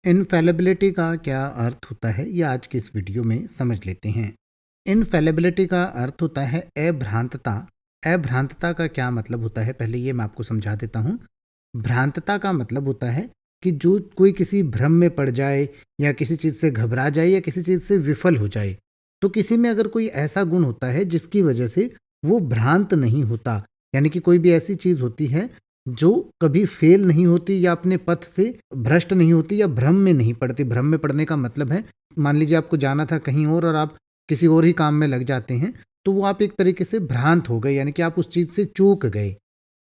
इनफैलिबिलिटी का क्या अर्थ होता है ये आज की इस वीडियो में समझ लेते हैं। इनफैलिबिलिटी का अर्थ होता है अभ्रांतता। अभ्रांतता का क्या मतलब होता है पहले ये मैं आपको समझा देता हूँ। भ्रांतता का मतलब होता है कि जो कोई किसी भ्रम में पड़ जाए या किसी चीज़ से घबरा जाए या किसी चीज़ से विफल हो जाए, तो किसी में अगर कोई ऐसा गुण होता है जिसकी वजह से वो भ्रांत नहीं होता, यानी कि कोई भी ऐसी चीज़ होती है जो कभी फेल नहीं होती या अपने पथ से भ्रष्ट नहीं होती या भ्रम में नहीं पड़ती। भ्रम में पड़ने का मतलब है, मान लीजिए आपको जाना था कहीं और आप किसी और ही काम में लग जाते हैं, तो वो आप एक तरीके से भ्रांत हो गए, यानी कि आप उस चीज़ से चूक गए।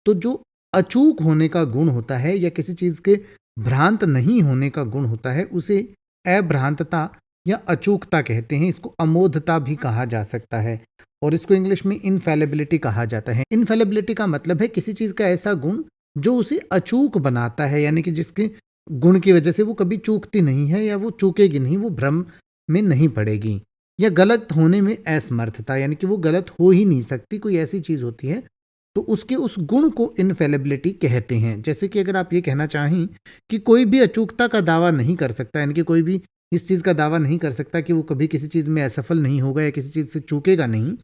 तो जो अचूक होने का गुण होता है या किसी चीज़ के भ्रांत नहीं होने का गुण होता है उसे अभ्रांतता या अचूकता कहते हैं। इसको अमोधता भी कहा जा सकता है और इसको इंग्लिश में इनफैलिबिलिटी कहा जाता है। इनफैलिबिलिटी का मतलब है किसी चीज़ का ऐसा गुण जो उसे अचूक बनाता है, यानी कि जिसके गुण की वजह से वो कभी चूकती नहीं है या वो चूकेगी नहीं, वो भ्रम में नहीं पड़ेगी। या गलत होने में असमर्थता, यानी कि वो गलत हो ही नहीं सकती, कोई ऐसी चीज़ होती है तो उसके उस गुण को इनफैलिबिलिटी कहते हैं। जैसे कि अगर आप ये कहना चाहें कि कोई भी अचूकता का दावा नहीं कर सकता, यानी कि कोई भी इस चीज़ का दावा नहीं कर सकता कि वो कभी किसी चीज़ में असफल नहीं होगा या किसी चीज़ से चूकेगा नहीं,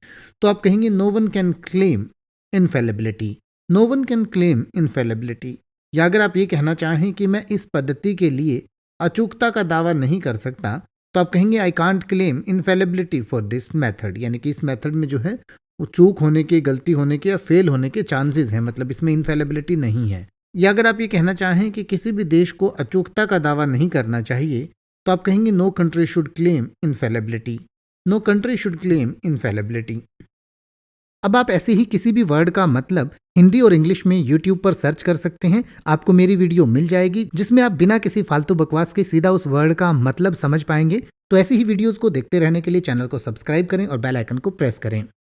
तो आप कहेंगे no one can claim इनफैलिबिलिटी। No one can claim इनफैलिबिलिटी। या अगर आप ये कहना चाहें कि मैं इस पद्धति के लिए अचूकता का दावा नहीं कर सकता, तो आप कहेंगे I can't claim इनफैलिबिलिटी for this method, यानी कि इस मेथड में जो है वो चूक होने के, गलती होने के या फेल होने के चांसेस हैं, मतलब इसमें इनफैलिबिलिटी नहीं है। या अगर आप ये कहना चाहें कि किसी भी देश को अचूकता का दावा नहीं करना चाहिए, तो आप कहेंगे no country should claim इनफैलिबिलिटी। No country should claim इनफैलिबिलिटी। अब आप ऐसे ही किसी भी वर्ड का मतलब हिंदी और इंग्लिश में यूट्यूब पर सर्च कर सकते हैं, आपको मेरी वीडियो मिल जाएगी जिसमें आप बिना किसी फालतू बकवास के सीधा उस वर्ड का मतलब समझ पाएंगे। तो ऐसी ही वीडियोस को देखते रहने के लिए चैनल को सब्सक्राइब करें और बेल आइकन को प्रेस करें।